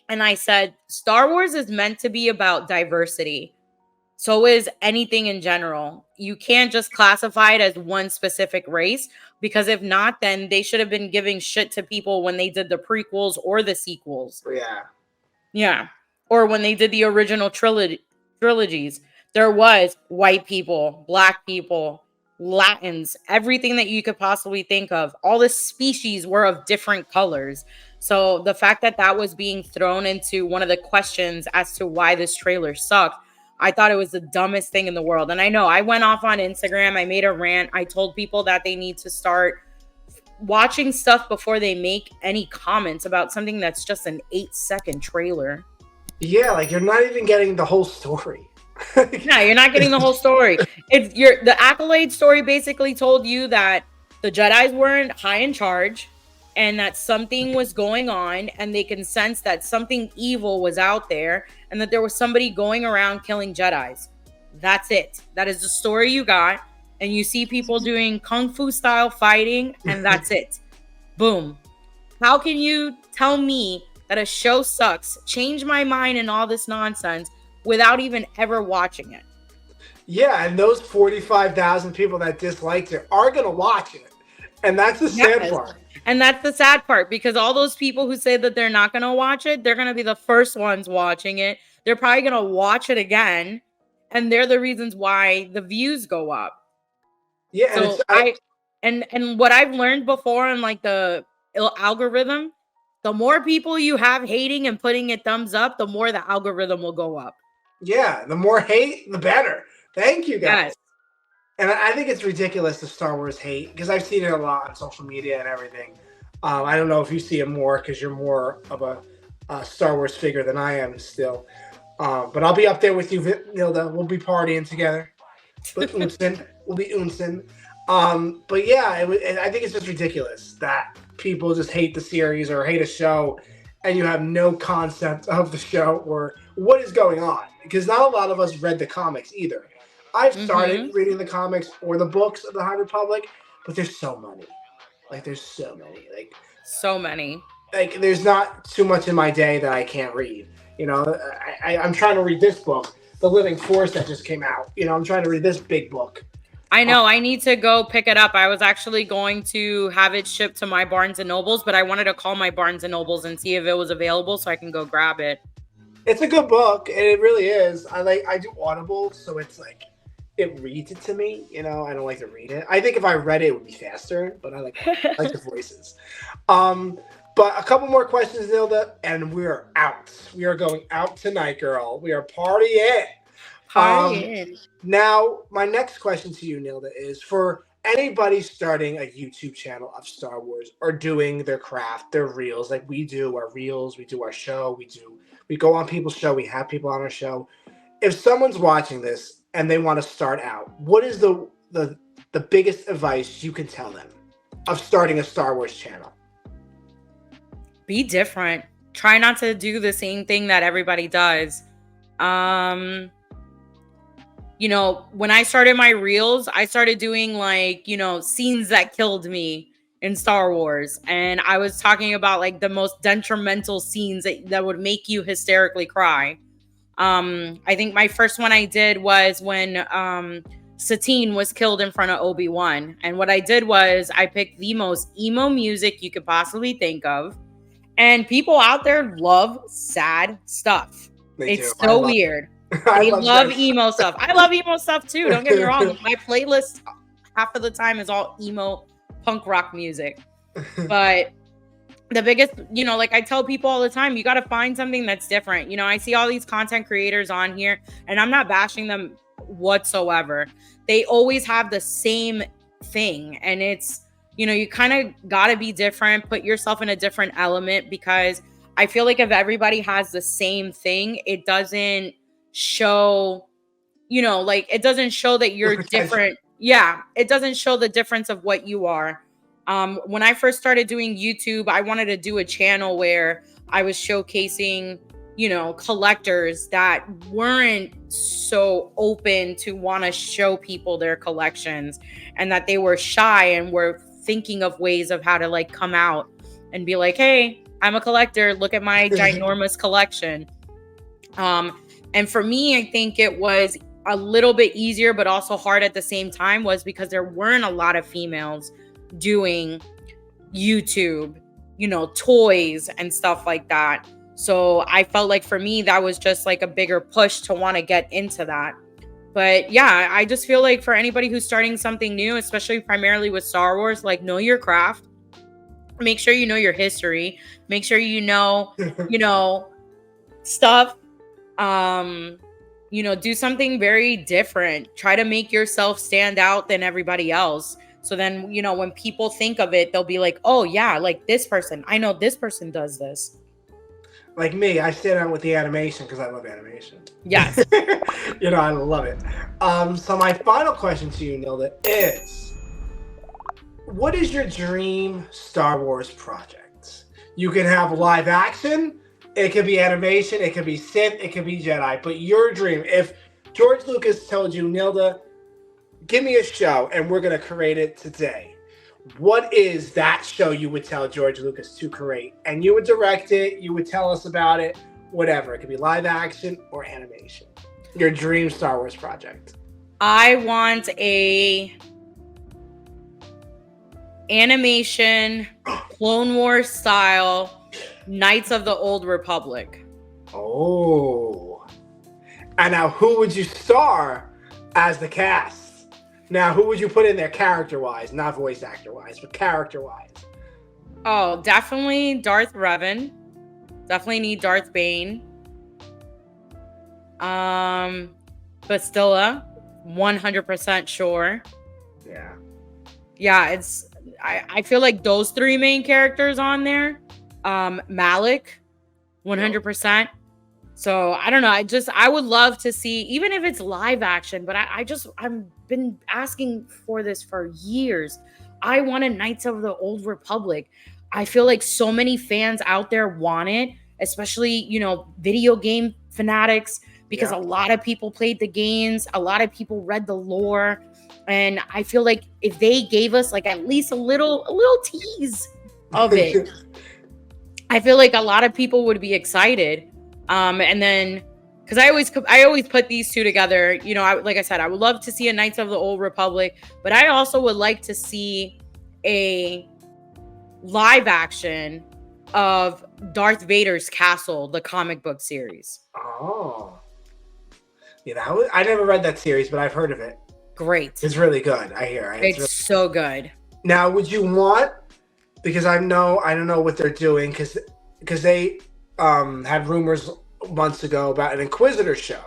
And I said, Star Wars is meant to be about diversity. So is anything in general. You can't just classify it as one specific race, because if not, then they should have been giving shit to people when they did the prequels or the sequels. Yeah. Yeah. Or when they did the original trilogies, there was white people, black people, Latins, everything that you could possibly think of. All the species were of different colors. So the fact that that was being thrown into one of the questions as to why this trailer sucked, I thought it was the dumbest thing in the world. And I know I went off on Instagram. I made a rant. I told people that they need to start watching stuff before they make any comments about something that's just an 8-second trailer. Yeah, like you're not even getting the whole story. Yeah, you're not getting the whole story. The accolade story basically told you that the Jedis weren't high in charge and that something was going on, and they can sense that something evil was out there and that there was somebody going around killing Jedis. That's it. That is the story you got. And you see people doing kung fu style fighting, and that's it. Boom. How can you tell me that a show sucks, change my mind, and all this nonsense without even ever watching it? Yeah, and those 45,000 people that disliked it are going to watch it. And that's the sad part. And that's the sad part, because all those people who say that they're not going to watch it, they're going to be the first ones watching it. They're probably going to watch it again. And they're the reasons why the views go up. Yeah, so and what I've learned before in like the algorithm, the more people you have hating and putting it thumbs up, the more the algorithm will go up. Yeah, the more hate, the better. Thank you, guys. Yes. And I think it's ridiculous, the Star Wars hate, because I've seen it a lot on social media and everything. I don't know if you see it more because you're more of a Star Wars figure than I am still. But I'll be up there with you, Nilda. We'll be partying together. We'll be unsen. But yeah, I think it's just ridiculous that people just hate the series or hate a show, and you have no concept of the show or what is going on. Because not a lot of us read the comics either. I've started reading the comics or the books of the High Republic, but there's so many. Like, there's so many. So many. Like, there's not too much in my day that I can't read. You know, I'm trying to read this book, The Living Force, that just came out. You know, I'm trying to read this big book. I know. I need to go pick it up. I was actually going to have it shipped to my Barnes & Nobles, but I wanted to call my Barnes & Nobles and see if it was available so I can go grab it. It's a good book, and it really is. I do Audible, so it's like, it reads it to me. You know, I don't like to read it. I think if I read it, it would be faster, but I like the voices. But a couple more questions, Nilda, and we're out. We are going out tonight, girl. We are partying. Now, my next question to you, Nilda, is for anybody starting a YouTube channel of Star Wars or doing their craft, their reels, like we do our reels, we do our show, we go on people's show, we have people on our show. If someone's watching this and they want to start out, what is the biggest advice you can tell them of starting a Star Wars channel? Be different. Try not to do the same thing that everybody does. You know, when I started my reels, I started doing like, you know, scenes that killed me in Star Wars. And I was talking about like the most detrimental scenes that would make you hysterically cry. I think my first one I did was when Satine was killed in front of Obi-Wan. And what I did was I picked the most emo music you could possibly think of. And people out there love sad stuff. It's so weird. I love emo stuff. I love emo stuff too. Don't get me wrong. My playlist half of the time is all emo punk rock music. But the biggest, you know, like I tell people all the time, you got to find something that's different. You know, I see all these content creators on here, and I'm not bashing them whatsoever. They always have the same thing. And it's, you know, you kind of got to be different, put yourself in a different element, because I feel like if everybody has the same thing, it doesn't show, you know, like it doesn't show that you're different. Yeah, it doesn't show the difference of what you are. When I first started doing YouTube, I wanted to do a channel where I was showcasing, you know, collectors that weren't so open to want to show people their collections, and that they were shy and were thinking of ways of how to like come out and be like, hey, I'm a collector. Look at my ginormous collection. And for me, I think it was a little bit easier, but also hard at the same time, was because there weren't a lot of females doing YouTube, toys and stuff like that. So I felt like for me, that was just like a bigger push to want to get into that. But yeah, I just feel like for anybody who's starting something new, especially primarily with Star Wars, like, know your craft. Make sure you know your history. Make sure stuff. Do something very different. Try to make yourself stand out than everybody else. So then, when people think of it, they'll be like, oh yeah, like this person. I know this person does this. Like me, I stand out with the animation because I love animation. Yes. I love it. So my final question to you, Nilda, is what is your dream Star Wars project? You can have live action, it could be animation, it could be Sith, it could be Jedi, but your dream, if George Lucas told you, Nilda, give me a show and we're going to create it today, what is that show you would tell George Lucas to create? And you would direct it, you would tell us about it, whatever. It could be live action or animation. Your dream Star Wars project. I want a animation, Clone Wars style, Knights of the Old Republic. Oh. And now who would you star as the cast? Now, who would you put in there character-wise? Not voice actor-wise, but character-wise. Oh, definitely Darth Revan. Definitely need Darth Bane. Bastilla, 100% sure. Yeah. Yeah, I feel like those three main characters on there. Malik, 100%. So I don't know. I would love to see, even if it's live action, but I've been asking for this for years. I want a Knights of the Old Republic. I feel like so many fans out there want it, especially, video game fanatics, because a lot of people played the games. A lot of people read the lore. And I feel like if they gave us like at least a little tease of it, I feel like a lot of people would be excited. And then, because I always put these two together, like I said, I would love to see a Knights of the Old Republic, but I also would like to see a live action of Darth Vader's castle, the comic book series. Oh, I never read that series, but I've heard of it. Great. It's really good. I hear it's really so good. Now, would you want? Because I don't know what they're doing because they had rumors months ago about an Inquisitor show,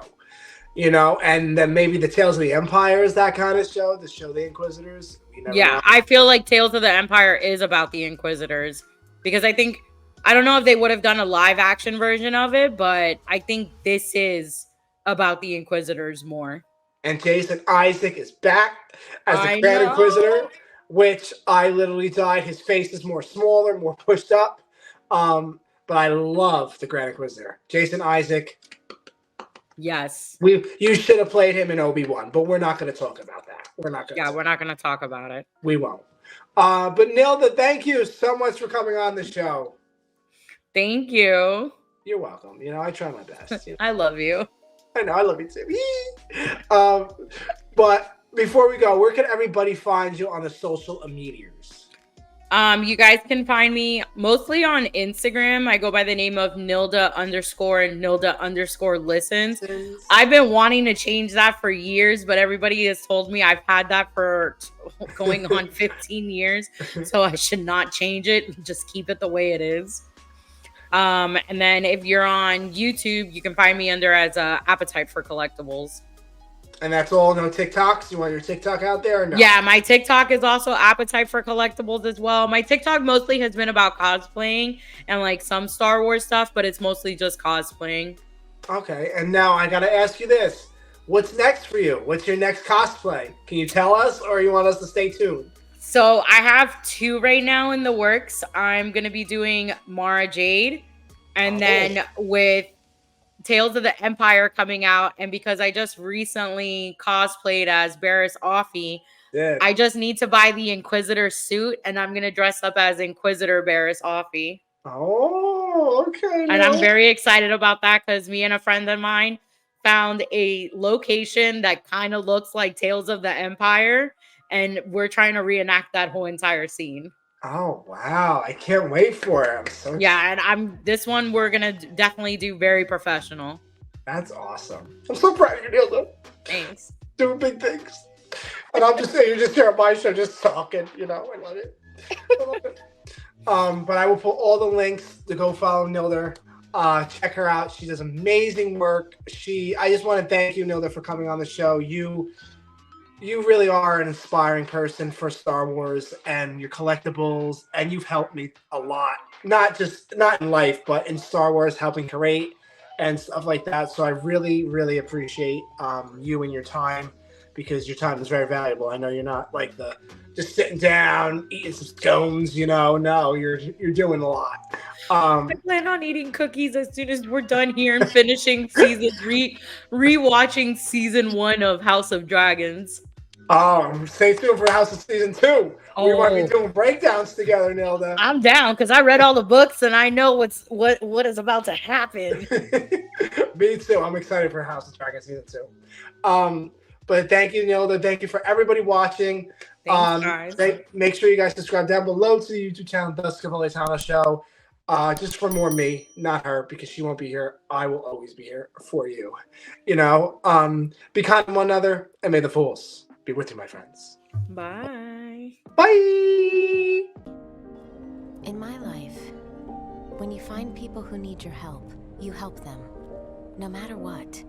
and then maybe the Tales of the Empire is that kind of show, the Inquisitors. Yeah, I feel like Tales of the Empire is about the Inquisitors because I don't know if they would have done a live action version of it, but I think this is about the Inquisitors more. And Jason Isaac is back as the Grand Inquisitor, which I literally died. His face is more smaller, more pushed up. But I love the Grand Inquisitor. Jason Isaac. Yes. You should have played him in Obi-Wan, but we're not going to talk about that. We're not going to talk about it. We won't. But Nilda, thank you so much for coming on the show. Thank you. You're welcome. I try my best. I love you. I know, I love you too. But before we go, where can everybody find you on the social medias? You guys can find me mostly on Instagram. I go by the name of Nilda_listens. I've been wanting to change that for years, but everybody has told me I've had that for going on 15 years. So I should not change it. Just keep it the way it is. And then if you're on YouTube, you can find me under as Appetite for Collectibles. And that's all? No TikToks? You want your TikTok out there or no? Yeah, my TikTok is also Appetite for Collectibles as well. My TikTok mostly has been about cosplaying and like some Star Wars stuff, but it's mostly just cosplaying. Okay, and now I gotta ask you this. What's next for you? What's your next cosplay? Can you tell us or you want us to stay tuned? So I have 2 right now in the works. I'm going to be doing Mara Jade. And then with Tales of the Empire coming out, and because I just recently cosplayed as Barriss Offee, I just need to buy the Inquisitor suit, and I'm going to dress up as Inquisitor Barriss Offee. Oh, okay. And I'm Nil. very excited about that because me and a friend of mine found a location that kind of looks like Tales of the Empire. And we're trying to reenact that whole entire scene. Oh, wow. I can't wait for it. I'm so excited. Yeah, and this one we're gonna definitely do very professional. That's awesome. I'm so proud of you, Nilda. Thanks. Doing big things. And I'm just saying, you're just here at my show, just talking. You know, I love it. I love it. But I will put all the links to go follow Nilda. Check her out. She does amazing work. I just want to thank you, Nilda, for coming on the show. You really are an inspiring person for Star Wars and your collectibles, and you've helped me a lot. Not in life, but in Star Wars, helping create and stuff like that. So I really, really appreciate you and your time, because your time is very valuable. I know you're not like just sitting down eating some scones. No, you're doing a lot. I plan on eating cookies as soon as we're done here and finishing rewatching season 1 of House of Dragons. Stay tuned for House of Season 2. We might be Oh. doing breakdowns together, Nilda. I'm down because I read all the books and I know what is about to happen. Me too. I'm excited for House of Dragons Season 2. But thank you, Nilda. Thank you for everybody watching. Thanks, guys. Make sure you guys subscribe down below to the YouTube channel, The Scevoli Tano Show. Just for more me, not her, because she won't be here. I will always be here for you. Be kind to one another, and may the Force be with you, my friends. Bye. Bye. In my life, when you find people who need your help, you help them, no matter what.